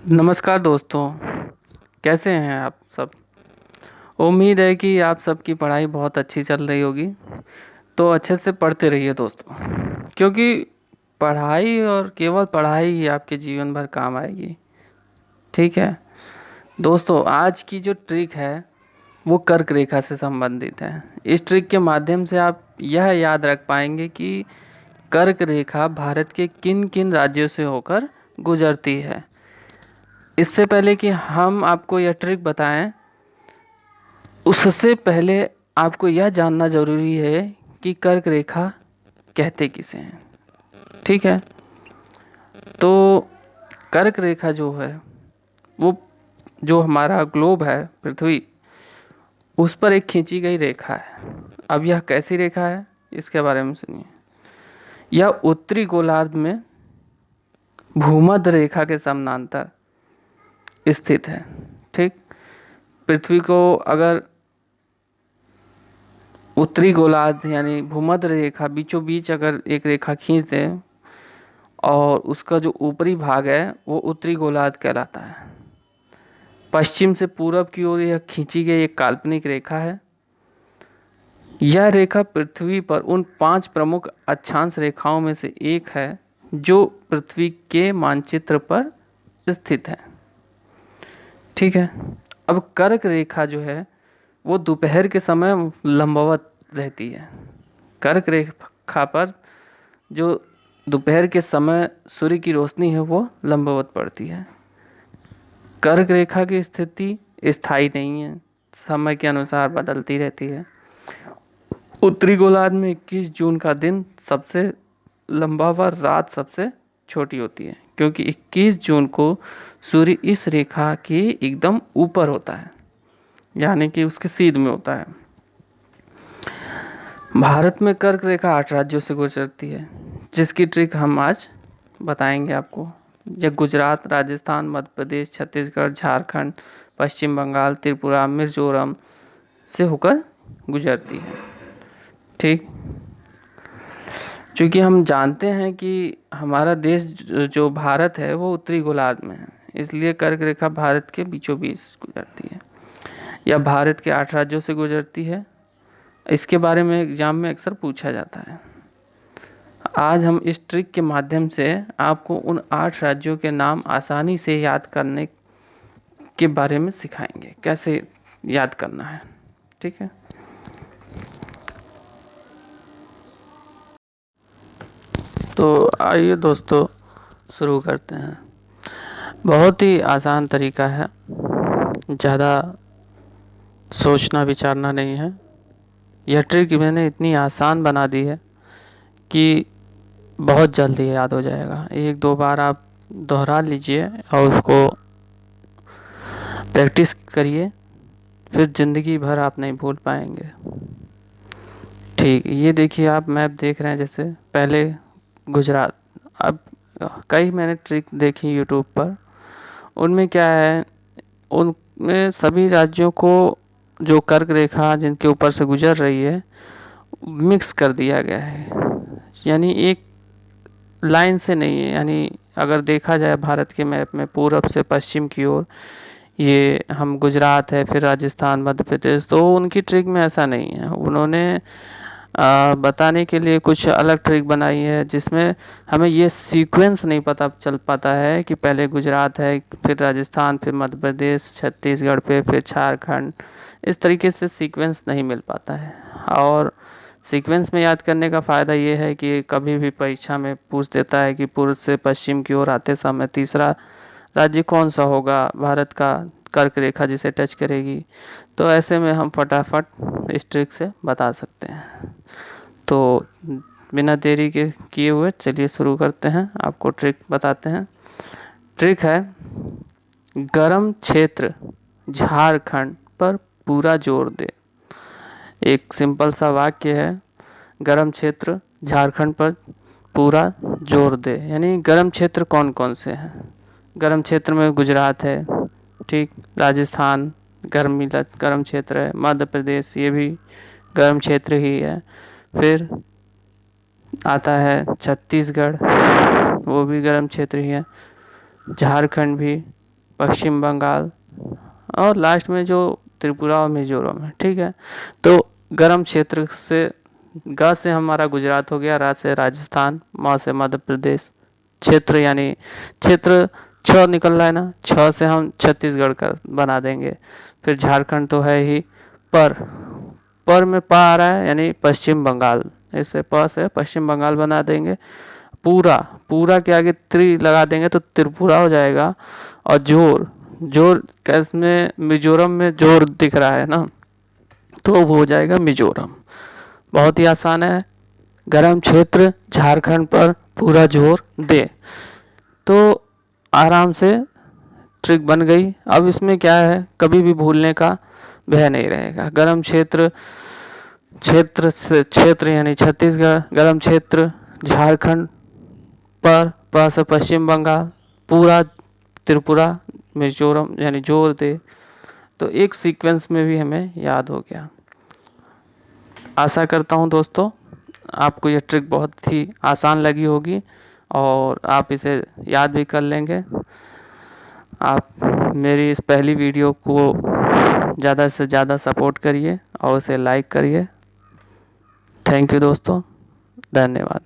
नमस्कार दोस्तों। कैसे हैं आप सब। उम्मीद है कि आप सबकी पढ़ाई बहुत अच्छी चल रही होगी। तो अच्छे से पढ़ते रहिए दोस्तों, क्योंकि पढ़ाई और केवल पढ़ाई ही आपके जीवन भर काम आएगी। ठीक है दोस्तों, आज की जो ट्रिक है वो कर्क रेखा से संबंधित है। इस ट्रिक के माध्यम से आप यह याद रख पाएंगे कि कर्क रेखा भारत के किन किन राज्यों से होकर गुजरती है। इससे पहले कि हम आपको यह ट्रिक बताएं, उससे पहले आपको यह जानना ज़रूरी है कि कर्क रेखा कहते किसे हैं। ठीक है, तो कर्क रेखा जो है वो जो हमारा ग्लोब है पृथ्वी, उस पर एक खींची गई रेखा है। अब यह कैसी रेखा है इसके बारे में सुनिए। यह उत्तरी गोलार्ध में भूमध्य रेखा के समानांतर स्थित है। ठीक, पृथ्वी को अगर उत्तरी गोलार्ध यानी भूमध्य रेखा बीचों बीच अगर एक रेखा खींच दें और उसका जो ऊपरी भाग है वो उत्तरी गोलार्ध कहलाता है। पश्चिम से पूरब की ओर यह खींची गई एक काल्पनिक रेखा है। यह रेखा पृथ्वी पर उन 5 प्रमुख अक्षांश रेखाओं में से एक है जो पृथ्वी के मानचित्र पर स्थित है। ठीक है, अब कर्क रेखा जो है वो दोपहर के समय लंबवत रहती है। कर्क रेखा पर जो दोपहर के समय सूर्य की रोशनी है वो लंबवत पड़ती है। कर्क रेखा की स्थिति स्थायी नहीं है, समय के अनुसार बदलती रहती है। उत्तरी गोलार्ध में 21 जून का दिन सबसे लंबा व रात सबसे छोटी होती है, क्योंकि 21 जून को सूर्य इस रेखा के एकदम ऊपर होता है, यानी कि उसके सीध में होता है। भारत में कर्क रेखा 8 राज्यों से गुजरती है, जिसकी ट्रिक हम आज बताएंगे आपको। यह गुजरात, राजस्थान, मध्य प्रदेश, छत्तीसगढ़, झारखंड, पश्चिम बंगाल, त्रिपुरा, मिजोरम से होकर गुजरती है। ठीक, चूँकि हम जानते हैं कि हमारा देश जो भारत है वो उत्तरी गोलार्ध में है, इसलिए कर्क रेखा भारत के बीचों बीच गुजरती है। यह भारत के 8 राज्यों से गुजरती है। इसके बारे में एग्जाम में अक्सर पूछा जाता है। आज हम इस ट्रिक के माध्यम से आपको उन 8 राज्यों के नाम आसानी से याद करने के बारे में सिखाएंगे, कैसे याद करना है। ठीक है, तो आइए दोस्तों शुरू करते हैं। बहुत ही आसान तरीका है, ज़्यादा सोचना विचारना नहीं है। यह ट्रिक मैंने इतनी आसान बना दी है कि बहुत जल्दी याद हो जाएगा। 1-2 बार आप दोहरा लीजिए और उसको प्रैक्टिस करिए, फिर ज़िंदगी भर आप नहीं भूल पाएंगे। ठीक, ये देखिए आप मैप देख रहे हैं, जैसे पहले गुजरात। अब कई मैंने ट्रिक देखी यूट्यूब पर, उनमें क्या है, उनमें सभी राज्यों को जो कर्क रेखा जिनके ऊपर से गुजर रही है मिक्स कर दिया गया है, यानी एक लाइन से नहीं है। यानी अगर देखा जाए भारत के मैप में पूरब से पश्चिम की ओर ये हम गुजरात है, फिर राजस्थान, मध्य प्रदेश, तो उनकी ट्रिक में ऐसा नहीं है। उन्होंने बताने के लिए कुछ अलग ट्रिक बनाई है, जिसमें हमें ये सीक्वेंस नहीं पता चल पाता है कि पहले गुजरात है, फिर राजस्थान, फिर मध्य प्रदेश, छत्तीसगढ़ पे, फिर झारखंड। इस तरीके से सीक्वेंस नहीं मिल पाता है। और सीक्वेंस में याद करने का फ़ायदा ये है कि कभी भी परीक्षा में पूछ देता है कि पूर्व से पश्चिम की ओर आते समय तीसरा राज्य कौन सा होगा भारत का, कर्क रेखा जिसे टच करेगी। तो ऐसे में हम फटाफट इस ट्रिक से बता सकते हैं। तो बिना देरी के किए हुए चलिए शुरू करते हैं, आपको ट्रिक बताते हैं। ट्रिक है, गर्म क्षेत्र झारखंड पर पूरा जोर दे। एक सिंपल सा वाक्य है, गर्म क्षेत्र झारखंड पर पूरा जोर दे। यानी गर्म क्षेत्र कौन कौन से हैं। गर्म क्षेत्र में गुजरात है, ठीक, राजस्थान गर्म क्षेत्र है, मध्य प्रदेश ये भी गर्म क्षेत्र ही है, फिर आता है छत्तीसगढ़, वो भी गर्म क्षेत्र ही है, झारखंड भी पश्चिम बंगाल और लास्ट में जो त्रिपुरा और मिजोरम है। ठीक है, तो गर्म क्षेत्र से ग से हमारा गुजरात हो गया, रा से राजस्थान, म से मध्य प्रदेश, क्षेत्र यानी क्षेत्र छ निकल रहा है ना, छ से हम छत्तीसगढ़ का बना देंगे। फिर झारखंड तो है ही, पर में पा आ रहा है यानी पश्चिम बंगाल, इससे प से पश्चिम बंगाल बना देंगे। पूरा के आगे त्रि लगा देंगे तो त्रिपुरा हो जाएगा। और जोर कैस में मिजोरम में जोर दिख रहा है ना, तो वो हो जाएगा मिजोरम। बहुत ही आसान है। गर्म क्षेत्र झारखंड पर पूरा जोर दे, तो आराम से ट्रिक बन गई। अब इसमें क्या है, कभी भी भूलने का भय नहीं रहेगा। गर्म क्षेत्र यानी छत्तीसगढ़, गर्म क्षेत्र झारखंड पर प से पश्चिम बंगाल, पूरा त्रिपुरा, मिजोरम यानी जोर दे। तो एक सीक्वेंस में भी हमें याद हो गया। आशा करता हूँ दोस्तों आपको ये ट्रिक बहुत ही आसान लगी होगी और आप इसे याद भी कर लेंगे। आप मेरी इस पहली वीडियो को ज़्यादा से ज़्यादा सपोर्ट करिए और उसे लाइक करिए। थैंक यू दोस्तों, धन्यवाद।